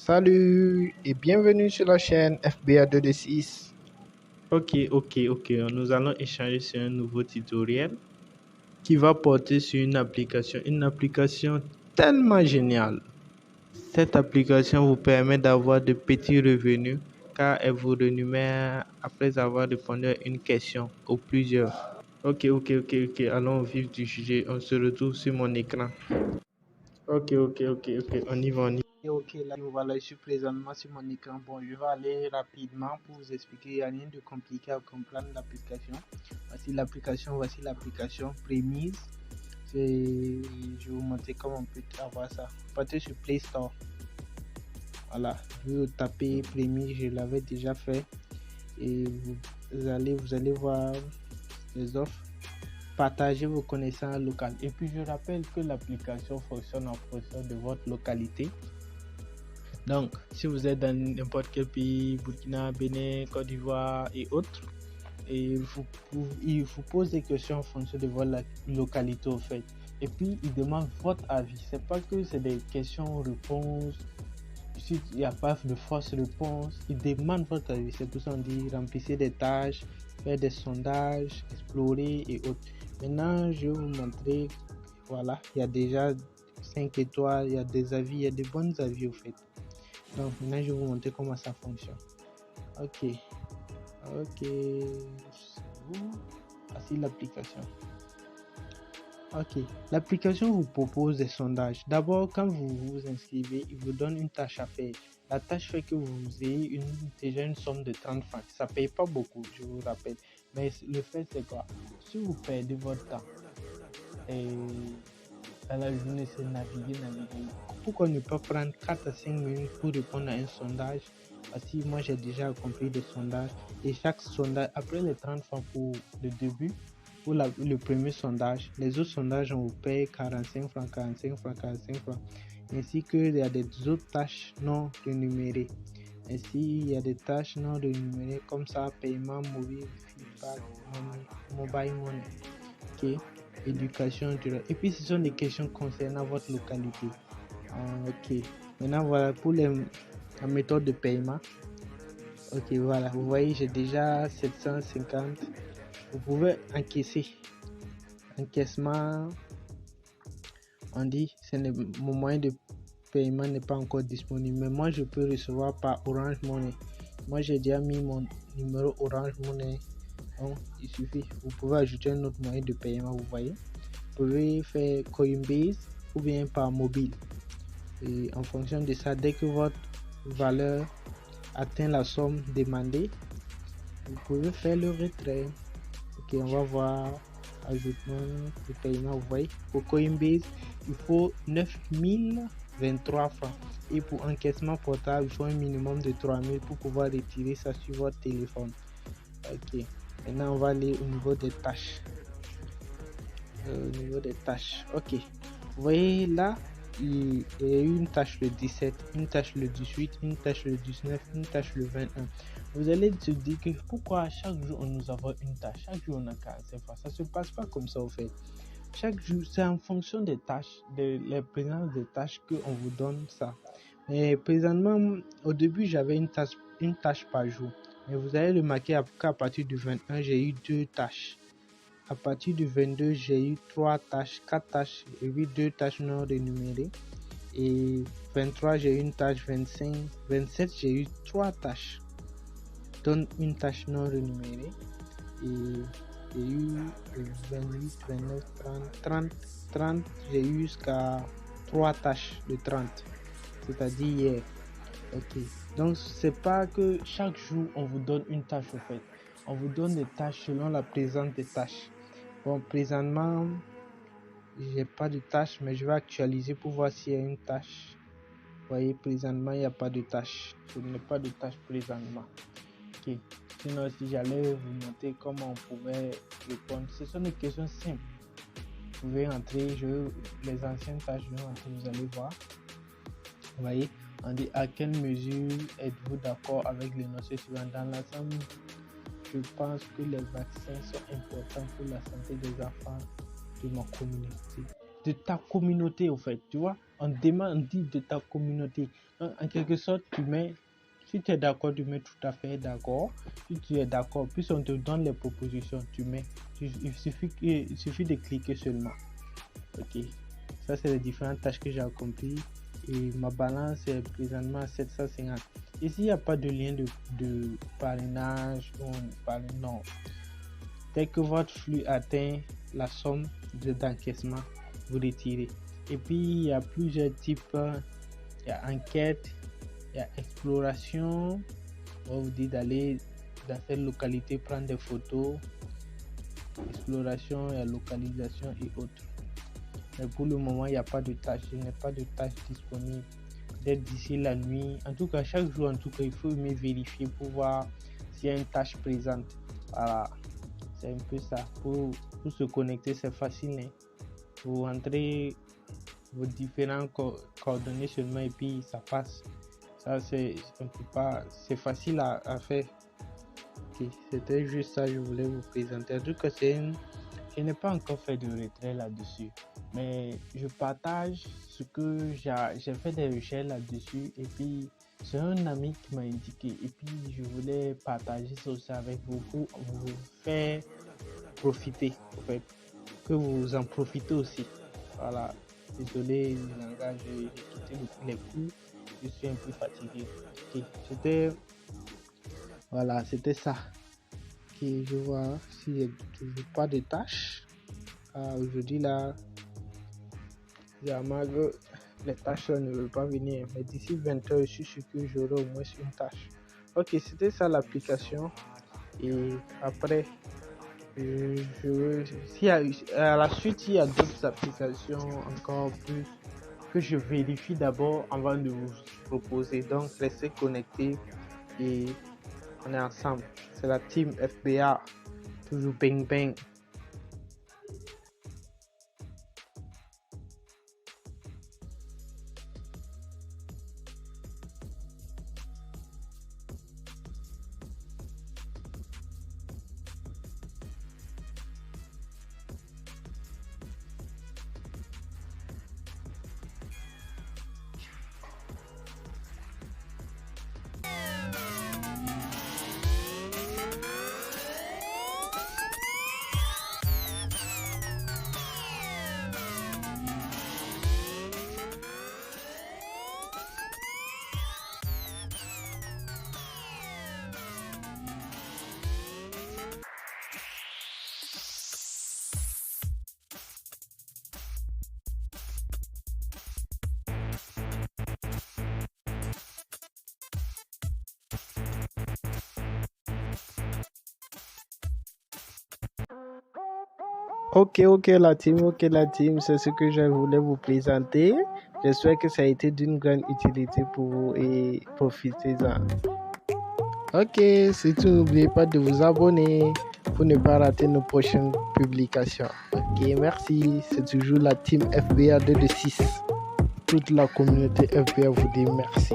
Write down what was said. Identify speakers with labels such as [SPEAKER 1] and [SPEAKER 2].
[SPEAKER 1] Salut et bienvenue sur la chaîne FBA2D6.
[SPEAKER 2] Ok. Nous allons échanger sur un nouveau tutoriel qui va porter sur une application tellement géniale. Cette application vous permet d'avoir de petits revenus car elle vous rémunère après avoir répondu à une question ou plusieurs. Ok. Allons au vif du sujet. On se retrouve sur mon écran. Ok. On y va.
[SPEAKER 1] Ok, là, voilà, je suis présentement sur mon écran. Bon, je vais aller rapidement pour vous expliquer. Il n'y a rien de compliqué à comprendre l'application. Voici l'application Prémise. Je vais vous montrer comment on peut avoir ça. Partez sur Play Store. Voilà, vous tapez Prémise, je l'avais déjà fait. Et vous allez voir les offres. Partagez vos connaissances locales. Et puis, je rappelle que l'application fonctionne en fonction de votre localité. Donc, si vous êtes dans n'importe quel pays, Burkina, Bénin, Côte d'Ivoire et autres, il vous pose des questions en fonction de votre localité au fait. Et puis, il demande votre avis. C'est pas que c'est des questions-réponses. Si il n'y a pas de fausse réponse, il demande votre avis. C'est tout ça, on dit remplissez des tâches, faire des sondages, explorer et autres. Maintenant, je vais vous montrer. Voilà, il y a déjà 5 étoiles, il y a des avis, il y a des bons avis au fait. Donc maintenant je vais vous montrer comment ça fonctionne. Ok, voici l'application. Ok, l'application vous propose des sondages. D'abord, quand vous vous inscrivez, il vous donne une tâche à faire. La tâche fait que vous ayez déjà une somme de 30 francs. Ça ne paye pas beaucoup, je vous rappelle. Mais le fait c'est quoi? Si vous perdez votre temps et dans la journée, c'est naviguer. Pourquoi ne pas prendre 4 à 5 minutes pour répondre à un sondage? Parce que moi, j'ai déjà accompli des sondages. Et chaque sondage, après les 30 francs pour le début, pour le premier sondage, les autres sondages, on vous paye 45 francs. Ainsi qu'il y a des autres tâches non rémunérées. Ainsi, il y a des tâches non rémunérées comme ça, paiement mobile, feedback, mobile money. Ok. Éducation durable. Et puis ce sont des questions concernant votre localité. Ok. Maintenant voilà pour la méthode de paiement. Ok, voilà. Vous voyez, j'ai déjà 750. Vous pouvez encaisser. Encaissement. On dit mon moyen de paiement n'est pas encore disponible. Mais moi, je peux recevoir par Orange Money. Moi, j'ai déjà mis mon numéro Orange Money. Donc, il suffit. Vous pouvez ajouter un autre moyen de paiement, vous voyez. Vous pouvez faire Coinbase ou bien par mobile. Et en fonction de ça, dès que votre valeur atteint la somme demandée, vous pouvez faire le retrait. Ok, on va voir ajoutement de paiement. Vous voyez, pour Coinbase, il faut 9023 francs. Et pour encaissement portable, il faut un minimum de 3000 pour pouvoir retirer ça sur votre téléphone. Ok, maintenant on va aller au niveau des tâches. Ok, vous voyez là, il y a eu une tâche le 17, une tâche le 18, une tâche le 19, une tâche le 21. Vous allez se dire que pourquoi chaque jour on nous envoie une tâche, chaque jour on a 45 fois. Ça se passe pas comme ça au fait. Chaque jour c'est en fonction des tâches, de la présence des tâches que on vous donne ça. Mais présentement, au début j'avais une tâche par jour. Mais vous allez remarquer qu'à partir du 21 j'ai eu 2 tâches. À partir du 22, j'ai eu 3 tâches, 4 tâches, et 2 tâches non rémunérées. Et 23, j'ai eu une tâche, 25, 27, j'ai eu 3 tâches, dont une tâche non rémunérée. Et j'ai eu 28, 29, 30, j'ai eu jusqu'à 3 tâches de 30, c'est-à-dire hier. Ok, donc c'est pas que chaque jour on vous donne une tâche au fait. On vous donne des tâches selon la présence des tâches. Bon, présentement, j'ai pas de tâche, mais je vais actualiser pour voir s'il y a une tâche. Vous voyez, présentement, il n'y a pas de tâche. Je n'ai pas de tâche présentement. Ok. Sinon, si j'allais vous montrer comment on pouvait répondre, ce sont des questions simples. Vous pouvez entrer, les anciennes tâches, je vais entrer, vous allez voir. Vous voyez, on dit à quelle mesure êtes-vous d'accord avec les notions suivantes dans l'ensemble. Je pense que les vaccins sont importants pour la santé des enfants de ma communauté. de ta communauté, au fait, tu vois. On dit de ta communauté. Donc, en quelque sorte, tu mets, si tu es d'accord, tu mets tout à fait d'accord. Si tu es d'accord, puis on te donne les propositions, tu mets. Il suffit de cliquer seulement. Ok. Ça, c'est les différentes tâches que j'ai accomplies. Et ma balance est présentement à 750. Ici, il n'y a pas de lien de parrainage ou non. Dès que votre flux atteint la somme d'encaissement, vous retirez. Et puis, il y a plusieurs types. Il y a enquête, il y a exploration. On vous dit d'aller dans cette localité prendre des photos. Exploration, il y a localisation et autres. Mais pour le moment, il n'y a pas de tâche. Il n'y a pas de tâche disponible. Peut-être d'ici la nuit. En tout cas, chaque jour, il faut me vérifier pour voir s'il y a une tâche présente. Voilà. C'est un peu ça. Pour se connecter, c'est facile. Hein. Vous rentrez vos différents coordonnées seulement et puis ça passe. Ça, c'est facile à faire. Okay. C'était juste ça que je voulais vous présenter. En tout cas, je n'ai pas encore fait de retrait là-dessus. Mais je partage ce que j'ai fait des recherches là-dessus. Et puis, c'est un ami qui m'a indiqué. Et puis, je voulais partager ça aussi avec vous pour vous faire profiter. En fait, que vous en profitez aussi. Voilà. Désolé, le langage, j'ai quitté les cours. Je suis un peu fatigué. Okay. C'était ça. Okay, je vois s'il n'y a toujours pas de tâches. Aujourd'hui, là, les tâches ne veulent pas venir. Mais d'ici 20h, je suis sûr que j'aurai au moins une tâche. Ok, c'était ça l'application. Et après, à la suite, il y a d'autres applications encore plus que je vérifie d'abord avant de vous proposer. Donc, restez connectés et on est ensemble. C'est la team FBA. Toujours bang bang. Ok la team, c'est ce que je voulais vous présenter. J'espère que ça a été d'une grande utilité pour vous et profitez-en. Ok, surtout n'oubliez pas de vous abonner pour ne pas rater nos prochaines publications. Ok, merci. C'est toujours la team FBA 226. Toute la communauté FBA vous dit merci.